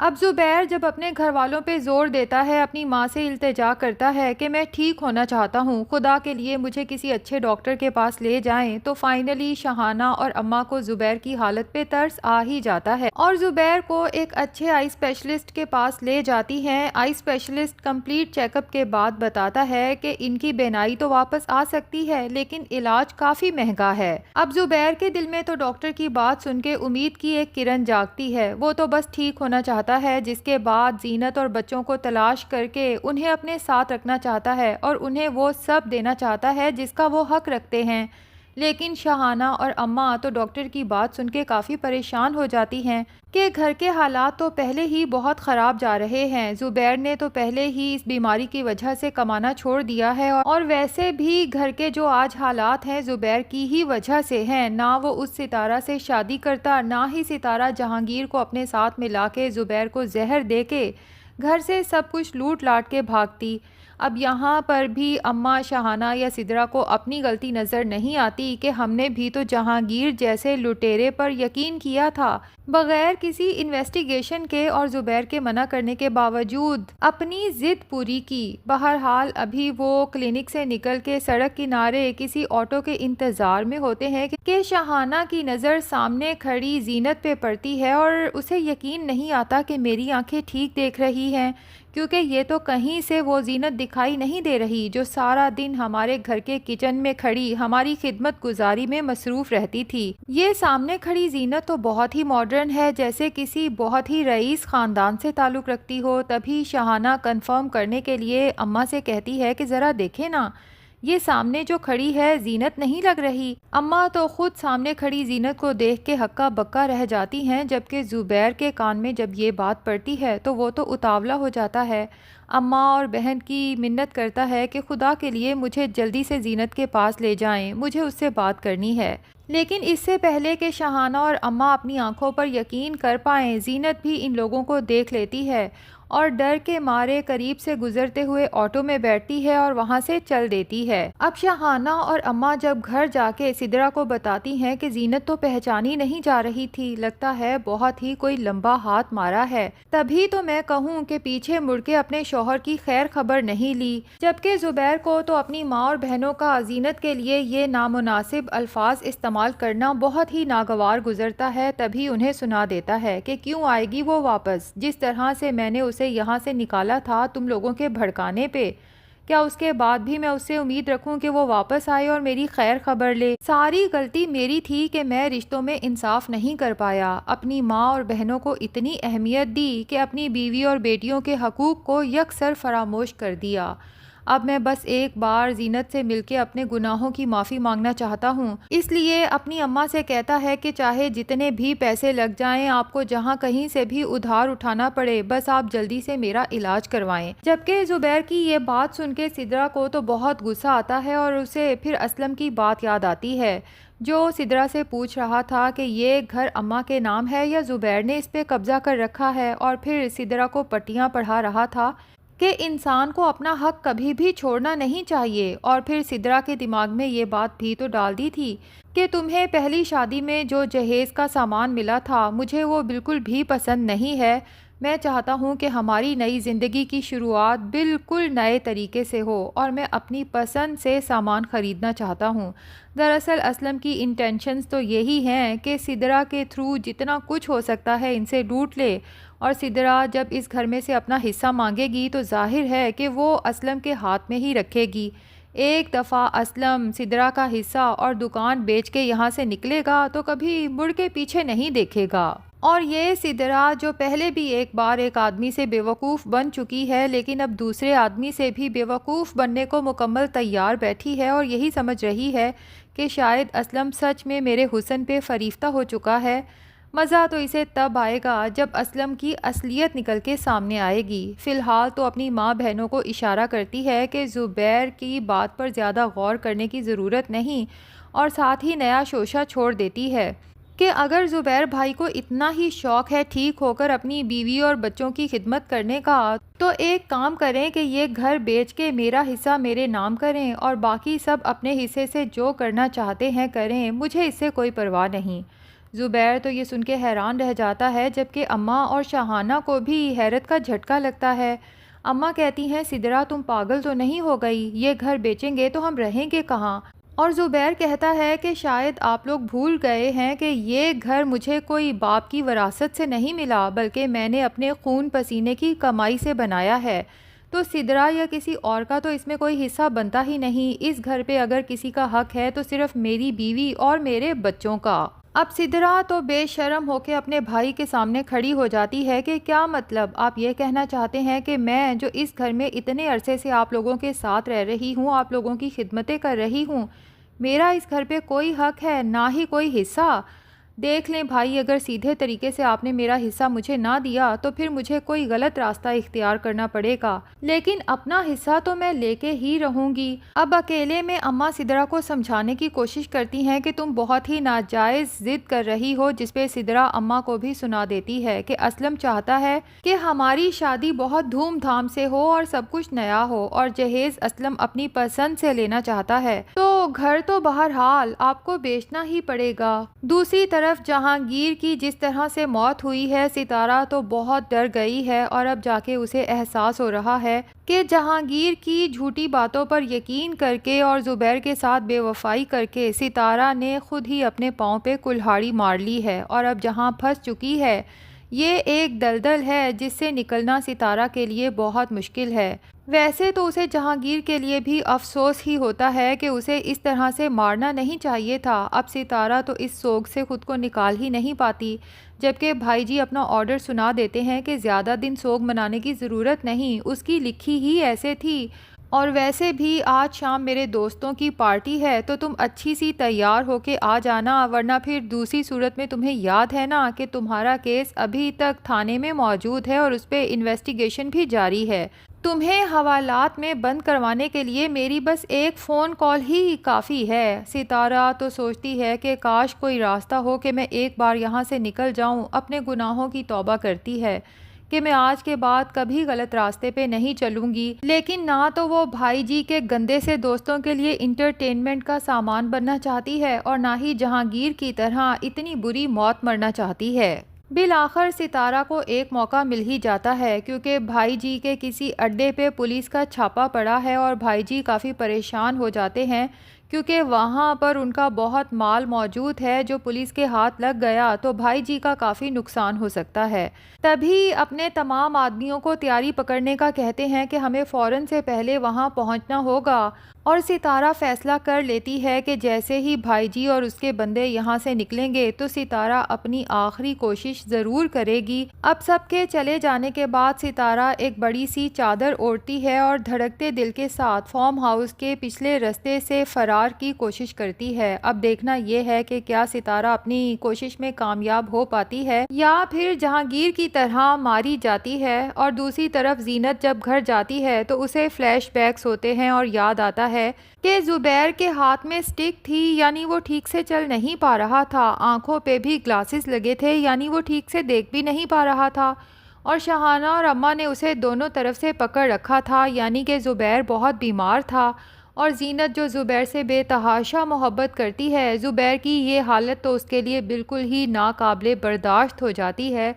اب زبیر جب اپنے گھر والوں پہ زور دیتا ہے، اپنی ماں سے التجا کرتا ہے کہ میں ٹھیک ہونا چاہتا ہوں، خدا کے لیے مجھے کسی اچھے ڈاکٹر کے پاس لے جائیں، تو فائنلی شہانہ اور اماں کو زبیر کی حالت پہ ترس آ ہی جاتا ہے اور زبیر کو ایک اچھے آئی اسپیشلسٹ کے پاس لے جاتی ہیں۔ آئی اسپیشلسٹ کمپلیٹ چیک اپ کے بعد بتاتا ہے کہ ان کی بینائی تو واپس آ سکتی ہے لیکن علاج کافی مہنگا ہے۔ اب زبیر کے دل میں تو ڈاکٹر کی بات سن کے امید کی ایک کرن جاگتی ہے، وہ تو بس ٹھیک ہونا چاہتا ہے، جس کے بعد زینت اور بچوں کو تلاش کر کے انہیں اپنے ساتھ رکھنا چاہتا ہے اور انہیں وہ سب دینا چاہتا ہے جس کا وہ حق رکھتے ہیں۔ لیکن شہانہ اور اماں تو ڈاکٹر کی بات سن کے کافی پریشان ہو جاتی ہیں کہ گھر کے حالات تو پہلے ہی بہت خراب جا رہے ہیں، زبیر نے تو پہلے ہی اس بیماری کی وجہ سے کمانا چھوڑ دیا ہے اور ویسے بھی گھر کے جو آج حالات ہیں زبیر کی ہی وجہ سے ہیں، نہ وہ اس ستارہ سے شادی کرتا، نہ ہی ستارہ جہانگیر کو اپنے ساتھ ملا کے زبیر کو زہر دے کے گھر سے سب کچھ لوٹ لاٹ کے بھاگتی۔ اب یہاں پر بھی اماں شہانہ یا سدرا کو اپنی غلطی نظر نہیں آتی کہ ہم نے بھی تو جہانگیر جیسے لٹیرے پر یقین کیا تھا، بغیر کسی انویسٹیگیشن کے اور زبیر کے منع کرنے کے باوجود اپنی ضد پوری کی۔ بہرحال ابھی وہ کلینک سے نکل کے سڑک کنارے کسی آٹو کے انتظار میں ہوتے ہیں کہ شہانہ کی نظر سامنے کھڑی زینت پہ پڑتی ہے اور اسے یقین نہیں آتا کہ میری آنکھیں ٹھیک دیکھ رہی ہیں، کیونکہ یہ تو کہیں سے وہ زینت دکھائی نہیں دے رہی جو سارا دن ہمارے گھر کے کچن میں کھڑی ہماری خدمت گزاری میں مصروف رہتی تھی۔ یہ سامنے کھڑی زینت تو بہت ہی ماڈرن ہے، جیسے کسی بہت ہی رئیس خاندان سے تعلق رکھتی ہو۔ تبھی شہانہ کنفرم کرنے کے لیے اماں سے کہتی ہے کہ ذرا دیکھیں نا، یہ سامنے جو کھڑی ہے زینت نہیں لگ رہی۔ اماں تو خود سامنے کھڑی زینت کو دیکھ کے ہکا بکا رہ جاتی ہیں، جبکہ زبیر کے کان میں جب یہ بات پڑتی ہے تو وہ تو اتاولا ہو جاتا ہے۔ اماں اور بہن کی منت کرتا ہے کہ خدا کے لیے مجھے جلدی سے زینت کے پاس لے جائیں، مجھے اس سے بات کرنی ہے۔ لیکن اس سے پہلے کہ شہانہ اور اماں اپنی آنکھوں پر یقین کر پائیں، زینت بھی ان لوگوں کو دیکھ لیتی ہے اور ڈر کے مارے قریب سے گزرتے ہوئے آٹو میں بیٹھتی ہے اور وہاں سے چل دیتی ہے۔ اب شہانہ اور اماں جب گھر جا کے سدرا کو بتاتی ہیں کہ زینت تو پہچانی نہیں جا رہی تھی، لگتا ہے بہت ہی کوئی لمبا ہاتھ مارا ہے، تبھی تو میں کہوں کہ پیچھے مڑ کے اپنے شوہر کی خیر خبر نہیں لی۔ جبکہ زبیر کو تو اپنی ماں اور بہنوں کا زینت کے لیے یہ نامناسب الفاظ استعمال کرنا بہت ہی ناگوار گزرتا ہے، تبھی انہیں سنا دیتا ہے کہ کیوں آئے گی وہ واپس، جس طرح سے میں نے اسے یہاں سے نکالا تھا تم لوگوں کے بھڑکانے پہ، کیا اس کے بعد بھی میں اس سے امید رکھوں کہ وہ واپس آئے اور میری خیر خبر لے؟ ساری غلطی میری تھی کہ میں رشتوں میں انصاف نہیں کر پایا، اپنی ماں اور بہنوں کو اتنی اہمیت دی کہ اپنی بیوی اور بیٹیوں کے حقوق کو یکسر فراموش کر دیا۔ اب میں بس ایک بار زینت سے مل کے اپنے گناہوں کی معافی مانگنا چاہتا ہوں۔ اس لیے اپنی اماں سے کہتا ہے کہ چاہے جتنے بھی پیسے لگ جائیں، آپ کو جہاں کہیں سے بھی ادھار اٹھانا پڑے، بس آپ جلدی سے میرا علاج کروائیں۔ جبکہ زبیر کی یہ بات سن کے سدرا کو تو بہت غصہ آتا ہے اور اسے پھر اسلم کی بات یاد آتی ہے جو سدرا سے پوچھ رہا تھا کہ یہ گھر اماں کے نام ہے یا زبیر نے اس پہ قبضہ کر رکھا ہے، اور پھر سدرا کو پٹیاں پڑھا رہا تھا کہ انسان کو اپنا حق کبھی بھی چھوڑنا نہیں چاہیے، اور پھر سدرا کے دماغ میں یہ بات بھی تو ڈال دی تھی کہ تمہیں پہلی شادی میں جو جہیز کا سامان ملا تھا مجھے وہ بالکل بھی پسند نہیں ہے، میں چاہتا ہوں کہ ہماری نئی زندگی کی شروعات بالکل نئے طریقے سے ہو اور میں اپنی پسند سے سامان خریدنا چاہتا ہوں۔ دراصل اسلم کی انٹینشنز تو یہی ہیں کہ سدرا کے تھرو جتنا کچھ ہو سکتا ہے ان سے لوٹ لے، اور سدرا جب اس گھر میں سے اپنا حصہ مانگے گی تو ظاہر ہے کہ وہ اسلم کے ہاتھ میں ہی رکھے گی۔ ایک دفعہ اسلم سدرا کا حصہ اور دکان بیچ کے یہاں سے نکلے گا تو کبھی مڑ کے پیچھے نہیں دیکھے گا۔ اور یہ سدرا جو پہلے بھی ایک بار ایک آدمی سے بیوقوف بن چکی ہے، لیکن اب دوسرے آدمی سے بھی بیوقوف بننے کو مکمل تیار بیٹھی ہے اور یہی سمجھ رہی ہے کہ شاید اسلم سچ میں میرے حسن پہ فریفتہ ہو چکا ہے۔ مزہ تو اسے تب آئے گا جب اسلم کی اصلیت نکل کے سامنے آئے گی۔ فی الحال تو اپنی ماں بہنوں کو اشارہ کرتی ہے کہ زبیر کی بات پر زیادہ غور کرنے کی ضرورت نہیں، اور ساتھ ہی نیا شوشہ چھوڑ دیتی ہے کہ اگر زبیر بھائی کو اتنا ہی شوق ہے ٹھیک ہو کر اپنی بیوی اور بچوں کی خدمت کرنے کا، تو ایک کام کریں کہ یہ گھر بیچ کے میرا حصہ میرے نام کریں اور باقی سب اپنے حصے سے جو کرنا چاہتے ہیں کریں، مجھے اس سے کوئی پرواہ نہیں۔ زبیر تو یہ سن کے حیران رہ جاتا ہے، جبکہ اماں اور شاہانہ کو بھی حیرت کا جھٹکا لگتا ہے۔ اماں کہتی ہیں سدرا تم پاگل تو نہیں ہو گئی، یہ گھر بیچیں گے تو ہم رہیں گے کہاں؟ اور زبیر کہتا ہے کہ شاید آپ لوگ بھول گئے ہیں کہ یہ گھر مجھے کوئی باپ کی وراثت سے نہیں ملا، بلکہ میں نے اپنے خون پسینے کی کمائی سے بنایا ہے۔ تو سدرا یا کسی اور کا تو اس میں کوئی حصہ بنتا ہی نہیں، اس گھر پہ اگر کسی کا حق ہے تو صرف میری بیوی اور میرے بچوں کا۔ اب سدرا تو بے شرم ہو کے اپنے بھائی کے سامنے کھڑی ہو جاتی ہے کہ کیا مطلب؟ آپ یہ کہنا چاہتے ہیں کہ میں جو اس گھر میں اتنے عرصے سے آپ لوگوں کے ساتھ رہ رہی ہوں، آپ لوگوں کی خدمتیں کر رہی ہوں، میرا اس گھر پہ کوئی حق ہے، نہ ہی کوئی حصہ؟ دیکھ لیں بھائی، اگر سیدھے طریقے سے آپ نے میرا حصہ مجھے نہ دیا تو پھر مجھے کوئی غلط راستہ اختیار کرنا پڑے گا، لیکن اپنا حصہ تو میں لے کے ہی رہوں گی۔ اب اکیلے میں اماں سدرا کو سمجھانے کی کوشش کرتی ہیں کہ تم بہت ہی ناجائز ضد کر رہی ہو، جس پہ سدرا اماں کو بھی سنا دیتی ہے کہ اسلم چاہتا ہے کہ ہماری شادی بہت دھوم دھام سے ہو اور سب کچھ نیا ہو، اور جہیز اسلم اپنی پسند سے لینا چاہتا ہے، تو گھر تو بہرحال آپ کو بیچنا ہی پڑے گا۔ دوسری طرف جہانگیر کی جس طرح سے موت ہوئی ہے، ستارہ تو بہت ڈر گئی ہے، اور اب جا کے اسے احساس ہو رہا ہے کہ جہانگیر کی جھوٹی باتوں پر یقین کر کے اور زبیر کے ساتھ بے وفائی کر کے ستارہ نے خود ہی اپنے پاؤں پہ کلہاڑی مار لی ہے، اور اب جہاں پھنس چکی ہے یہ ایک دلدل ہے جس سے نکلنا ستارہ کے لیے بہت مشکل ہے۔ ویسے تو اسے جہانگیر کے لیے بھی افسوس ہی ہوتا ہے کہ اسے اس طرح سے مارنا نہیں چاہیے تھا۔ اب ستارہ تو اس سوگ سے خود کو نکال ہی نہیں پاتی، جبکہ بھائی جی اپنا آرڈر سنا دیتے ہیں کہ زیادہ دن سوگ منانے کی ضرورت نہیں، اس کی لکھی ہی ایسے تھی، اور ویسے بھی آج شام میرے دوستوں کی پارٹی ہے تو تم اچھی سی تیار ہو کے آ جانا، ورنہ پھر دوسری صورت میں تمہیں یاد ہے نا کہ تمہارا کیس ابھی تک تھانے میں موجود ہے اور اس پہ انویسٹیگیشن بھی جاری ہے، تمہیں حوالات میں بند کروانے کے لیے میری بس ایک فون کال ہی کافی ہے۔ ستارہ تو سوچتی ہے کہ کاش کوئی راستہ ہو کہ میں ایک بار یہاں سے نکل جاؤں، اپنے گناہوں کی توبہ کرتی ہے کہ میں آج کے بعد کبھی غلط راستے پہ نہیں چلوں گی، لیکن نہ تو وہ بھائی جی کے گندے سے دوستوں کے لیے انٹرٹینمنٹ کا سامان بننا چاہتی ہے، اور نہ ہی جہانگیر کی طرح اتنی بری موت مرنا چاہتی ہے۔ بالآخر ستارہ کو ایک موقع مل ہی جاتا ہے، کیونکہ بھائی جی کے کسی اڈے پہ پولیس کا چھاپا پڑا ہے، اور بھائی جی کافی پریشان ہو جاتے ہیں کیونکہ وہاں پر ان کا بہت مال موجود ہے جو پولیس کے ہاتھ لگ گیا تو بھائی جی کا کافی نقصان ہو سکتا ہے۔ تبھی اپنے تمام آدمیوں کو تیاری پکڑنے کا کہتے ہیں کہ ہمیں فوراً سے پہلے وہاں پہنچنا ہوگا، اور ستارہ فیصلہ کر لیتی ہے کہ جیسے ہی بھائی جی اور اس کے بندے یہاں سے نکلیں گے تو ستارہ اپنی آخری کوشش ضرور کرے گی۔ اب سب کے چلے جانے کے بعد ستارہ ایک بڑی سی چادر اوڑھتی ہے اور دھڑکتے دل کے ساتھ فارم ہاؤس کے پچھلے رستے سے فرار کی کوشش کرتی ہے۔ اب دیکھنا یہ ہے کہ کیا ستارہ اپنی کوشش میں کامیاب ہو پاتی ہے یا پھر جہانگیر کی طرح ماری جاتی ہے۔ اور دوسری طرف زینت جب گھر جاتی ہے تو اسے فلیش بیکس ہوتے ہیں اور یاد آتا ہے کہ زبیر کے ہاتھ میں سٹک تھی، یعنی وہ ٹھیک سے چل نہیں پا رہا تھا، آنکھوں پہ بھی گلاسز لگے تھے، یعنی وہ ٹھیک سے دیکھ بھی نہیں پا رہا تھا، اور شاہانہ اور اماں نے اسے دونوں طرف سے پکڑ رکھا تھا، یعنی کہ زبیر بہت بیمار تھا، اور زینت جو زبیر سے بے تحاشا محبت کرتی ہے، زبیر کی یہ حالت تو اس کے لیے بالکل ہی ناقابل برداشت ہو جاتی ہے۔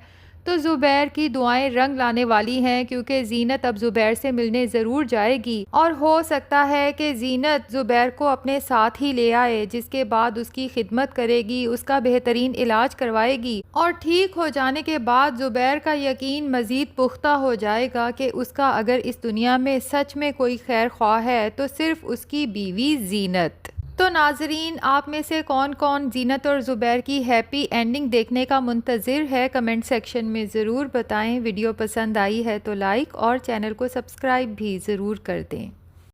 تو زبیر کی دعائیں رنگ لانے والی ہیں، کیونکہ زینت اب زبیر سے ملنے ضرور جائے گی، اور ہو سکتا ہے کہ زینت زبیر کو اپنے ساتھ ہی لے آئے، جس کے بعد اس کی خدمت کرے گی، اس کا بہترین علاج کروائے گی، اور ٹھیک ہو جانے کے بعد زبیر کا یقین مزید پختہ ہو جائے گا کہ اس کا اگر اس دنیا میں سچ میں کوئی خیر خواہ ہے تو صرف اس کی بیوی زینت۔ تو ناظرین، آپ میں سے کون کون زینت اور زبیر کی ہیپی اینڈنگ دیکھنے کا منتظر ہے؟ کمنٹ سیکشن میں ضرور بتائیں۔ ویڈیو پسند آئی ہے تو لائک اور چینل کو سبسکرائب بھی ضرور کر دیں۔